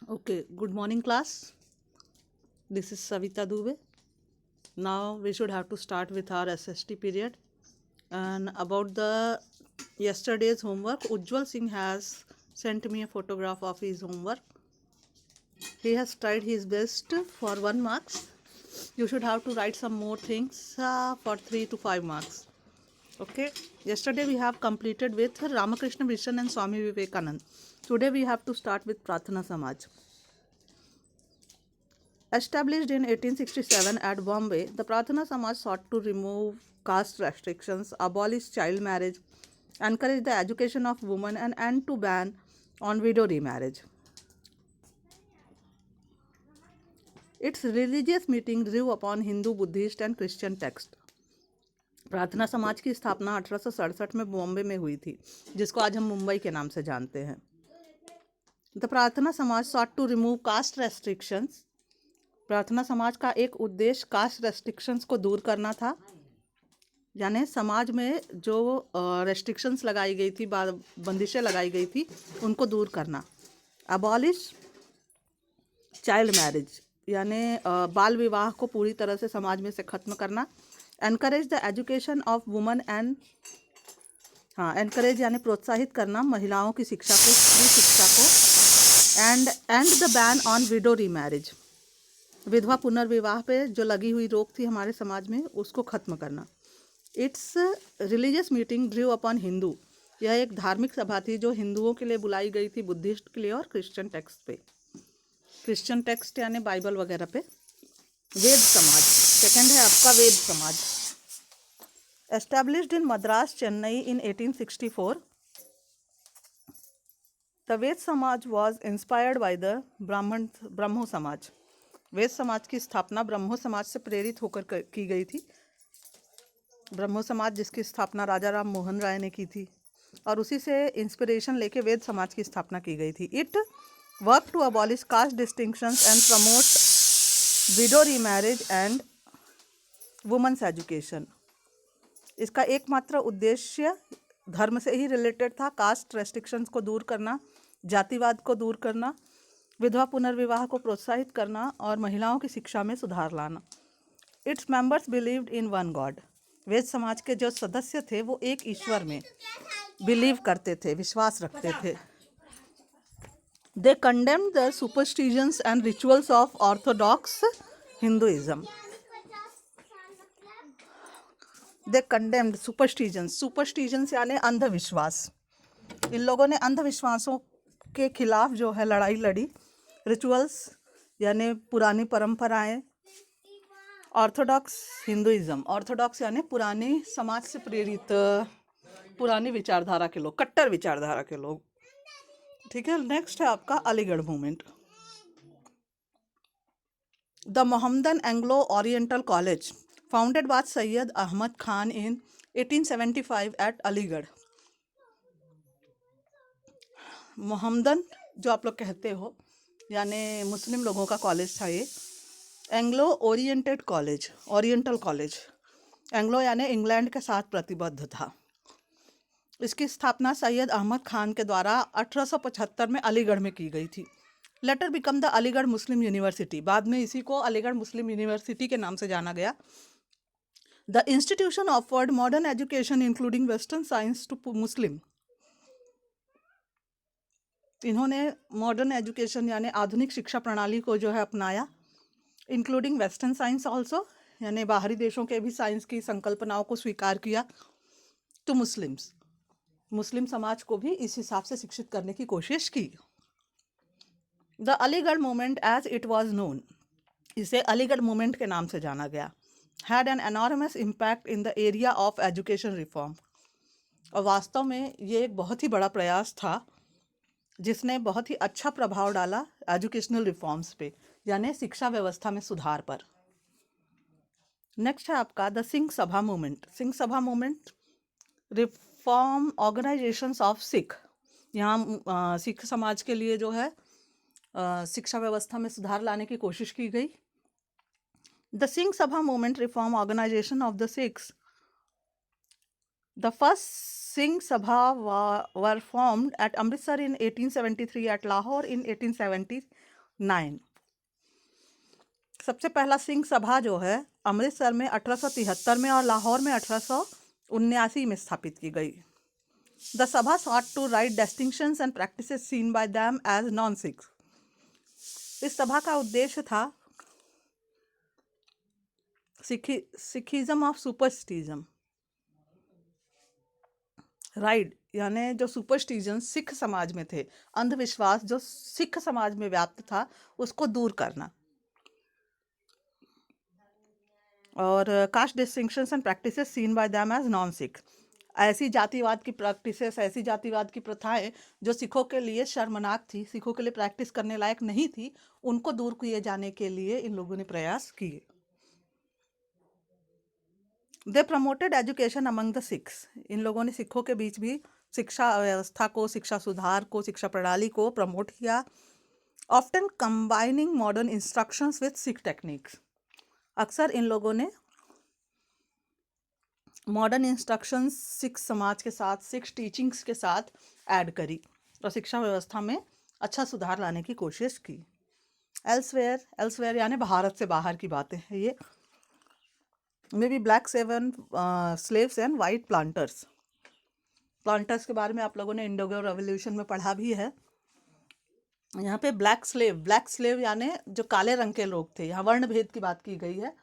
Okay, good morning, class. This is Savita Dube. Now we should have to start with our SST period. And about the yesterday's homework, Ujjwal Singh has sent me a photograph of his homework. He has tried his best for 1 marks. You should have to write some more things for 3 to 5 marks. Okay. Yesterday we have completed with Ramakrishna Mission and Swami Vivekanand. Today we have to start with Pratana Samaj. Established in 1867 at Bombay, the Pratana Samaj sought to remove caste restrictions, abolish child marriage, encourage the education of women, and end to ban on widow remarriage. Its religious meeting drew upon Hindu, Buddhist, and Christian texts. प्रार्थना समाज की स्थापना 1867 में बॉम्बे में हुई थी, जिसको आज हम मुंबई के नाम से जानते हैं. द प्रार्थना समाज sought to remove caste restrictions. प्रार्थना समाज का एक उद्देश्य कास्ट रेस्ट्रिक्शंस को दूर करना था, यानी समाज में जो रेस्ट्रिक्शंस लगाई गई थी, बंदिशें लगाई गई थी, उनको दूर करना. अबॉलिश चाइल्ड मैरिज, यानी बाल विवाह को पूरी तरह से समाज में से ख़त्म करना. Encourage the education of women and encourage यानी प्रोत्साहित करना महिलाओं की शिक्षा को, स्त्री शिक्षा को. And the ban on window remarriage, विधवा पुनर्विवाह पे जो लगी हुई रोक थी हमारे समाज में, उसको ख़त्म करना. It's religious meeting Drew upon Hindu, यह एक धार्मिक सभा थी जो हिंदुओं के लिए बुलाई गई थी, बुद्धिस्ट के लिए और क्रिश्चियन टेक्स्ट पे. क्रिश्चियन टेक्स्ट यानी बाइबल वगैरह पे. वेद समाज, सेकंड है आपका Veda Samaj. Established in Madras Chennai in 1864, the Veda Samaj was inspired by the Brahmo Samaj. Veda समाज की स्थापना ब्रह्मो समाज से प्रेरित होकर की गई थी. ब्रह्मो समाज जिसकी स्थापना राजा राम मोहन राय ने की थी, और उसी से इंस्पिरेशन लेके वेद समाज की स्थापना की गई थी. It work to abolish caste distinctions and promote widow remarriage and women's education. इसका एकमात्र उद्देश्य धर्म से ही रिलेटेड था, कास्ट रेस्ट्रिक्शंस को दूर करना, जातिवाद को दूर करना, विधवा पुनर्विवाह को प्रोत्साहित करना और महिलाओं की शिक्षा में सुधार लाना. Its members believed in one God. Veda Samaj के जो सदस्य थे वो एक ईश्वर में बिलीव करते थे, विश्वास रखते थे. They condemned the superstitions and rituals of orthodox Hinduism. They condemned superstitions, superstitions यानी अंधविश्वास. इन लोगों ने अंधविश्वासों के खिलाफ जो है लड़ाई लड़ी. रिचुअल्स यानी पुरानी परंपराएं. ऑर्थोडॉक्स हिंदुइज्म, ऑर्थोडॉक्स यानी पुरानी समाज से प्रेरित पुरानी विचारधारा के लोग, कट्टर विचारधारा के लोग. ठीक है. नेक्स्ट है आपका Aligarh movement. The Mohammedan Anglo Oriental College founded by Syed Ahmad Khan in 1875 at Aligarh. Mohammedan जो आप लोग कहते हो यानी मुस्लिम लोगों का कॉलेज था ये. Anglo oriented college, oriental college. Anglo यानी इंग्लैंड के साथ प्रतिबद्ध था. इसकी स्थापना सैयद अहमद खान के द्वारा 1875 में अलीगढ़ में की गई थी. Letter become the Aligarh Muslim university, बाद में इसी को अलीगढ़ मुस्लिम यूनिवर्सिटी के नाम से जाना गया. The institution offered modern education including western science to Muslim. इन्होंने मॉडर्न एजुकेशन यानी आधुनिक शिक्षा प्रणाली को जो है अपनाया, इंक्लूडिंग वेस्टर्न साइंस ऑल्सो, यानी बाहरी देशों के भी साइंस की संकल्पनाओं को स्वीकार किया. टू मुस्लिम्स, मुस्लिम समाज को भी इस हिसाब से शिक्षित करने की कोशिश की. The Aligarh movement as it was known, इसे अलीगढ़ मूवमेंट के नाम से जाना गया. Had an enormous impact in the area of education reform. और वास्तव में ये एक बहुत ही बड़ा प्रयास था जिसने बहुत ही अच्छा प्रभाव डाला एजुकेशनल रिफॉर्म्स पे, यानी शिक्षा व्यवस्था में सुधार पर. नेक्स्ट है आपका the Singh Sabha movement. Singh Sabha movement reform organisations of Sikh. यहाँ सिख समाज के लिए जो है शिक्षा व्यवस्था में सुधार लाने की कोशिश की गई. The Singh Sabha movement reform organisation of the Sikhs. The first Singh Sabha were formed at Amritsar in 1873, at Lahore in 1870, 9। सबसे पहला सिंह सभा जो है अमृतसर में 1873 में और लाहौर में 1879 में स्थापित की गई। द सभा sought to write distinctions and practices seen by them as non-Sikhs. इस सभा का उद्देश्य था सिखिज्म ऑफ सुपरस्टिजम, राइट, यानी जो सुपरस्टिजन सिख समाज में थे, अंधविश्वास जो सिख समाज में व्याप्त था, उसको दूर करना। और caste distinctions and practices seen by them as non Sikh, ऐसी जातिवाद की प्रैक्टिसेस, ऐसी जातिवाद की प्रथाएं जो सिखों के लिए शर्मनाक थी, सिखों के लिए प्रैक्टिस करने लायक नहीं थी, उनको दूर किए जाने के लिए इन लोगों ने प्रयास किए। They promoted education among the Sikhs, इन लोगों ने सिखों के बीच भी शिक्षा व्यवस्था को, शिक्षा सुधार को, शिक्षा प्रणाली को प्रमोट किया। Often combining modern instructions with Sikh techniques, अक्सर इन लोगों ने मॉडर्न इंस्ट्रक्शंस सिख समाज के साथ, सिख टीचिंग्स के साथ ऐड करी और शिक्षा व्यवस्था में अच्छा सुधार लाने की कोशिश की। एल्सवेयर यानी भारत से बाहर की बातें हैं ये। May be black slaves and white planters के बारे में आप लोगों ने इंडिगो रेवोल्यूशन में पढ़ा भी है। यहाँ पे ब्लैक स्लेव यानी जो काले रंग के लोग थे, यहाँ वर्ण भेद की बात की गई है,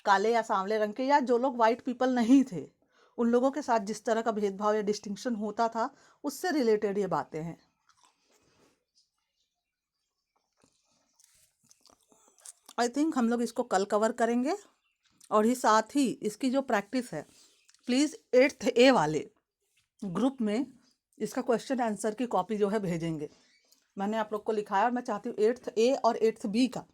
काले या सांवले रंग के, या जो लोग वाइट पीपल नहीं थे, उन लोगों के साथ जिस तरह का भेदभाव या डिस्टिंक्शन होता था, उससे रिलेटेड ये बातें हैं। आई थिंक हम लोग इसको कल कवर करेंगे। और ही साथ ही इसकी जो प्रैक्टिस है, प्लीज़ 8th A वाले ग्रुप में इसका क्वेश्चन आंसर की कॉपी जो है भेजेंगे। मैंने आप लोग को लिखा है और मैं चाहती हूँ 8th A और 8th B का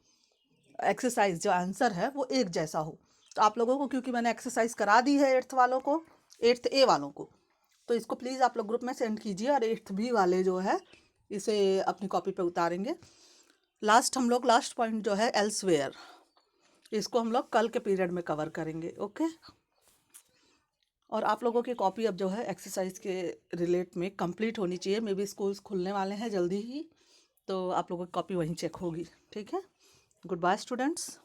एक्सरसाइज जो आंसर है वो एक जैसा हो। तो आप लोगों को, क्योंकि मैंने एक्सरसाइज करा दी है 8th वालों को, 8th A वालों को, तो इसको प्लीज़ आप लोग ग्रुप में सेंड कीजिए और 8th B वाले जो है इसे अपनी कॉपी पे उतारेंगे। हम लोग लास्ट पॉइंट जो है एल्सवेयर, इसको हम लोग कल के पीरियड में कवर करेंगे। ओके, और आप लोगों की कॉपी अब जो है एक्सरसाइज के रिलेट में कंप्लीट होनी चाहिए। मे बी स्कूल्स खुलने वाले हैं जल्दी ही, तो आप लोगों की कॉपी वहीं चेक होगी। ठीक है, गुड बाय स्टूडेंट्स।